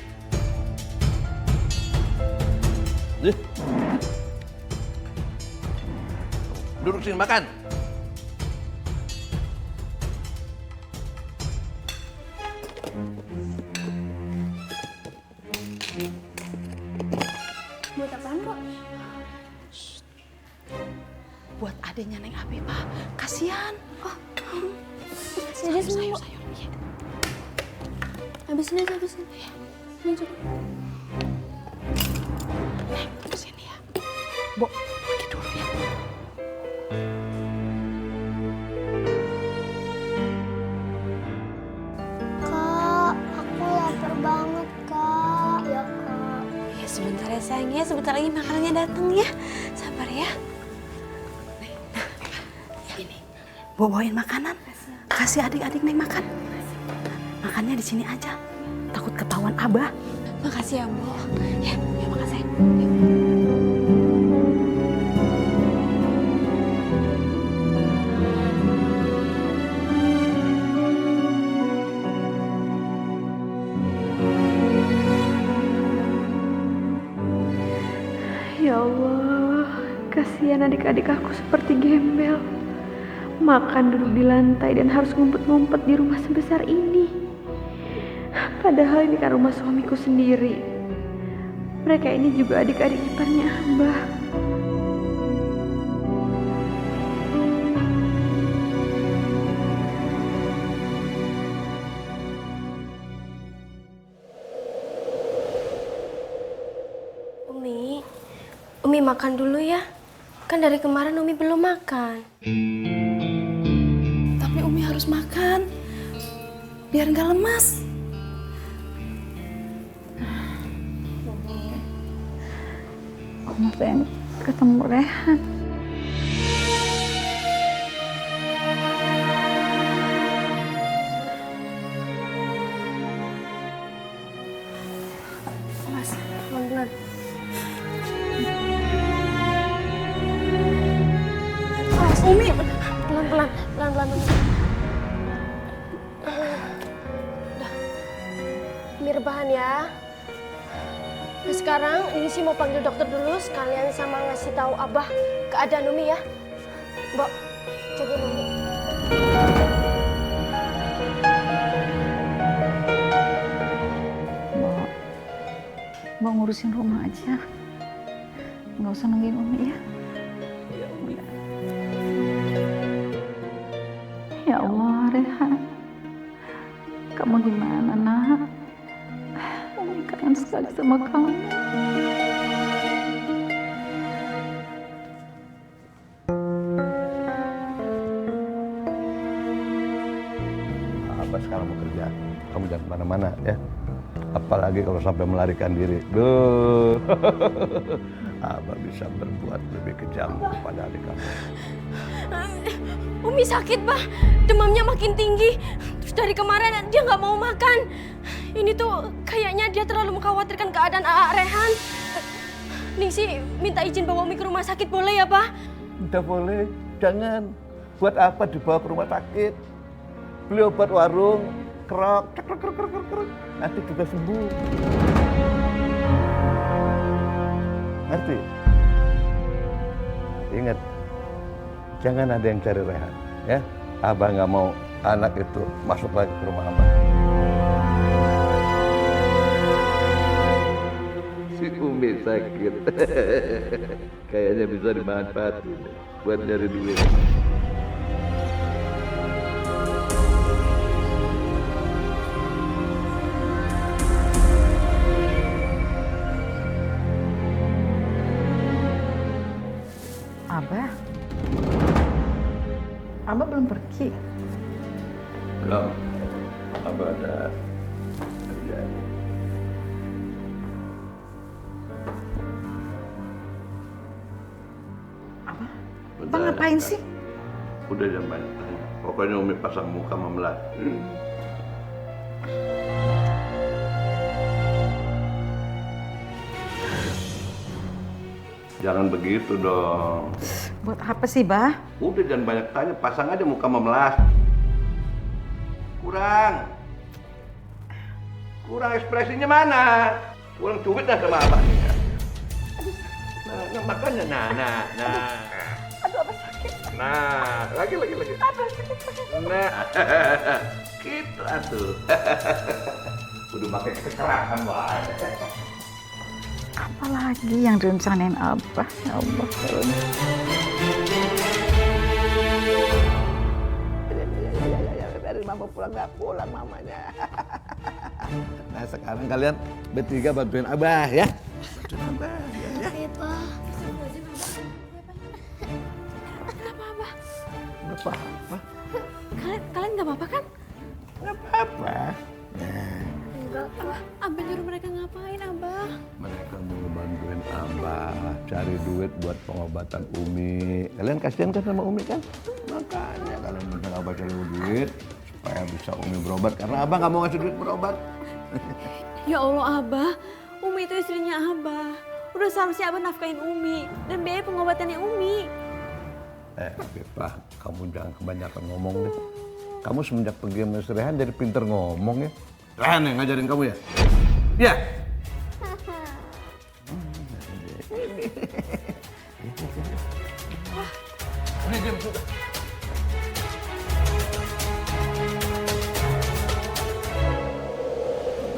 Speaker 10: Duduk sini makan.
Speaker 6: Buat apaan, Kok?
Speaker 15: Buat adanya Neng Afifah. Kasihan.
Speaker 5: Oh. Sayur. Habisin aja. Ini cukup.
Speaker 15: Sini ya. Bo, pergi dulu ya.
Speaker 17: Kak, aku lapar banget, Kak. Ya, Kak.
Speaker 14: Ya sebentar ya sayang ya, sebentar lagi makanannya datang ya. Sabar ya. Ini, bawain makanan. Kasih adik-adik Neng makan. Makannya di sini aja. Takut ketahuan Abah. Makasih ya, Bu. Ya makasih.
Speaker 13: Ya Allah, kasihan adik-adik aku seperti gembel. Makan duduk di lantai dan harus ngumpet-ngumpet di rumah sebesar ini. Padahal ini kan rumah suamiku sendiri. Mereka ini juga adik-adik iparnya Abah.
Speaker 5: Umi makan dulu ya. Kan dari kemarin Umi belum makan.
Speaker 14: Tapi Umi harus makan. Biar nggak lemas.
Speaker 1: Oma pengen ketemu Rehan.
Speaker 5: Mas, pelan-pelan. Umi, pelan-pelan. Udah, Umi rebahan ya. Nah sekarang ini sih mau panggil dokter dulu sekalian sama ngasih tahu Abah keadaan Umi ya. Mbak, jagain Umi.
Speaker 1: Mbak ngurusin rumah aja. Nggak usah nungguin Umi ya. Ya Allah, Rehan. Kamu gimana, Nak? Umi kangen sekali sama kamu.
Speaker 10: Abah sekarang mau kerja. Kamu jangan kemana-mana ya. Apalagi kalau sampai melarikan diri. Duh. Abah bisa berbuat lebih kejam kepada adik kamu.
Speaker 5: Umi sakit, Bah. Demamnya makin tinggi. Terus dari kemarin dia nggak mau makan. Ini tuh kayaknya dia terlalu mengkhawatirkan keadaan Aa Rehan. Ningsi minta izin bawa Umi ke rumah sakit, boleh ya, Bah?
Speaker 10: Udah boleh. Jangan. Buat apa dibawa ke rumah sakit? Beli obat warung, kerok, krok. Nanti juga sembuh. Ngerti? Ingat, jangan ada yang cari Rehan, ya. Abah nggak mau anak itu masuk lagi ke rumah Abah. Si Umi sakit, kayaknya bisa dimanfaatin buat nyari duit.
Speaker 1: Abah belum pergi.
Speaker 10: Belum. Abah ada kerjaan.
Speaker 1: Abah ngapain sih?
Speaker 10: Udah jangan banyak tanya. Pokoknya Umi pasang muka memelas. Jangan begitu dong.
Speaker 1: Buat apa sih, Bah?
Speaker 10: Udah jangan banyak tanya, pasang aja muka memelas. Kurang ekspresinya mana? Kurang cubit dah sama abah. Nah, makanya, nah.
Speaker 2: Aduh, apa sakit?
Speaker 10: Nah, lagi.
Speaker 2: Aduh, sakit.
Speaker 10: Nah, gitu atuh. Udah pakai kekerasan, Wah.
Speaker 1: Apalagi yang direncanain Abah, ya Allah.
Speaker 10: Dari mama pulang nggak pulang mamanya. Nah sekarang kalian bertiga bantuin Abah ya. Bantuin Abah ya.
Speaker 6: Kenapa, Abah?
Speaker 10: Nggak apa-apa.
Speaker 6: Kalian nggak apa-apa kan?
Speaker 10: Nggak apa-apa.
Speaker 6: Enggak, Abah nyuruh mereka ngapain, Abah?
Speaker 10: Mereka mau bantuin Abah cari duit buat pengobatan Umi. Kalian kasihan kan sama Umi kan? Makanya kalian minta Abah cari duit supaya bisa Umi berobat karena Abah nggak mau ngasih duit berobat.
Speaker 6: Ya Allah, Abah. Umi itu istrinya Abah. Udah seharusnya Abah nafkahin Umi dan biaya pengobatannya Umi.
Speaker 10: Bipah, kamu jangan kebanyakan ngomong deh. Kamu semenjak pergi sama si Rehan jadi pinter ngomong ya. Rehan yang ngajarin kamu ya? Iya. Udah diam sudah.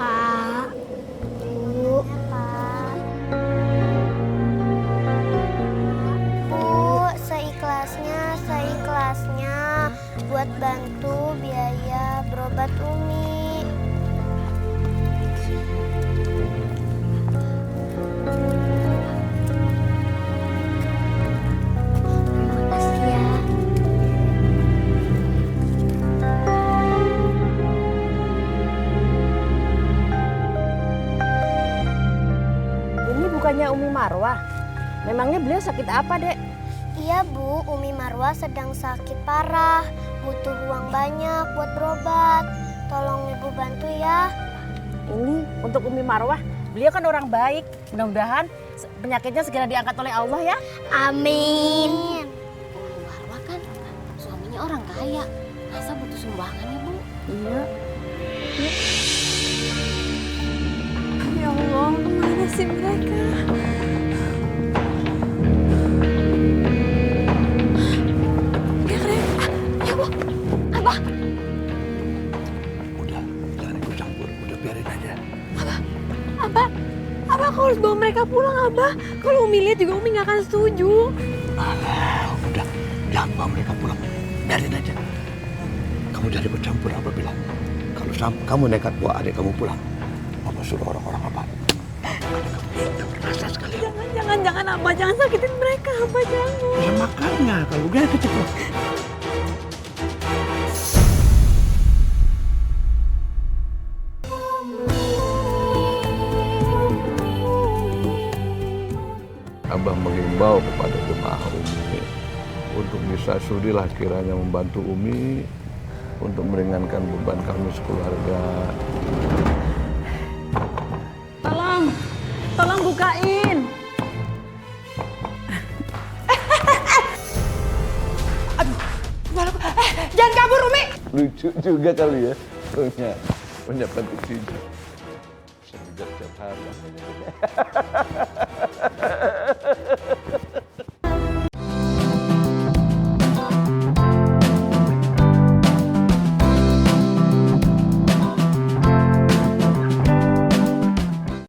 Speaker 17: Pak, Bu, Bu, seikhlasnya buat bantu biaya berobat Umi. Makasih ya.
Speaker 14: Ini bukannya Umi Marwah. Memangnya beliau sakit apa, Dek?
Speaker 17: Iya, Bu, Umi Marwah sedang sakit parah. Butuh uang banyak buat berobat. Tolong Ibu bantu ya.
Speaker 14: Ini untuk Umi Marwah. Beliau kan orang baik. Mudah-mudahan penyakitnya segera diangkat oleh Allah ya.
Speaker 17: Amin.
Speaker 11: Umi Marwah kan suaminya orang kaya. Masa butuh sumbangan ya, Bu?
Speaker 14: Iya.
Speaker 6: Ya Allah, kemana sih mereka? Ya, Bu. Abah.
Speaker 10: Udah, jangan ikut campur. Udah biarin aja.
Speaker 6: Abah, aku harus bawa mereka pulang, Abah. Kalau Umi lihat juga Umi nggak akan setuju.
Speaker 10: Alah, udah. Jangan bawa mereka pulang. Biarin aja. Kamu jadi bercampur apa bilang? Kalau kamu nekat bawa adik kamu pulang, Mama suruh orang-orang apa? Rasa sekali.
Speaker 6: Jangan Abah, jangan sakitin mereka, Abah jangan.
Speaker 10: Ya makanya kalau udah kecepat. Abah mengimbau kepada jemaah Umi untuk bisa sudilah kiranya membantu Umi untuk meringankan beban kami sekeluarga.
Speaker 1: Tolong bukain.
Speaker 2: Jangan kabur, Umi.
Speaker 10: Lucu juga kali ya, punya panti tinju. Bisa tiap hari.